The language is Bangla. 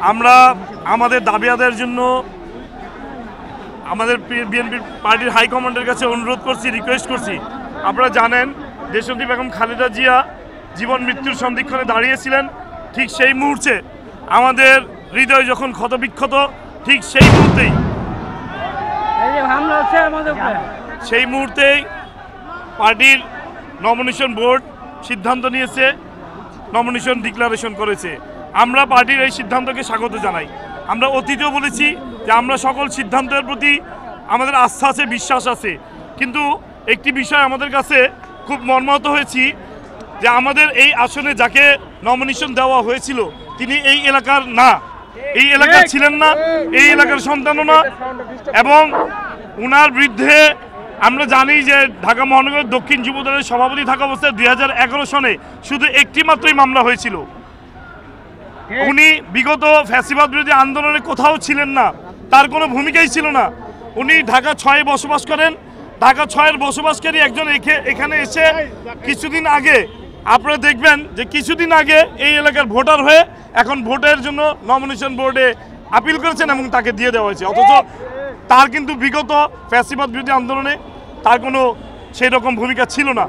আমরা আমাদের দাবি আদায়ের জন্য আমাদের বিএনপি পার্টির হাইকমান্ডের কাছে অনুরোধ করছি, রিকোয়েস্ট করছি। আপনারা জানেন দেশনেত্রী বেগম খালেদা জিয়া জীবন মৃত্যুর সন্ধিক্ষণে দাঁড়িয়েছিলেন। ঠিক সেই মুহূর্তে আমাদের হৃদয় যখন ক্ষতবিক্ষত, ঠিক সেই মুহূর্তেই পার্টির নমিনেশন বোর্ড সিদ্ধান্ত নিয়েছে, নমিনেশন ডিক্লারেশন করেছে। আমরা পার্টির এই সিদ্ধান্তকে স্বাগত জানাই। আমরা অতীতেও বলেছি যে আমরা সকল সিদ্ধান্তের প্রতি আমাদের আস্থা আছে, বিশ্বাস আছে, কিন্তু একটি বিষয় আমাদের কাছে খুব মর্মাহত হয়েছি যে আমাদের এই আসনে যাকে নমিনেশন দেওয়া হয়েছিল তিনি এই এলাকার না, এই এলাকার ছিলেন না, এই এলাকার সন্তানও না, এবং ওনার বিরুদ্ধে আমরা জানি যে ঢাকা মহানগর দক্ষিণ যুবদলের সভাপতি থাকা অবস্থায় 2011 সনে শুধু একটি মাত্রই মামলা হয়েছিল। উনি বিগত ফ্যাসিবাদ বিরোধী আন্দোলনে কোথাও ছিলেন না, তার কোনো ভূমিকাই ছিল না। উনি ঢাকা 6-এ বসবাস করেন। ঢাকা 6-এর বসবাসকারী একজন এখানে এসে কিছুদিন আগে আপনারা দেখবেন যে কিছুদিন আগে এই এলাকার ভোটার হয়ে এখন ভোটের জন্য নমিনেশন বোর্ডে আপিল করেছেন এবং তাকে দিয়ে দেওয়া হয়েছে, অথচ তার কিন্তু বিগত ফ্যাসিবাদ বিরোধী আন্দোলনে তার কোনো সেই রকম ভূমিকা ছিল না।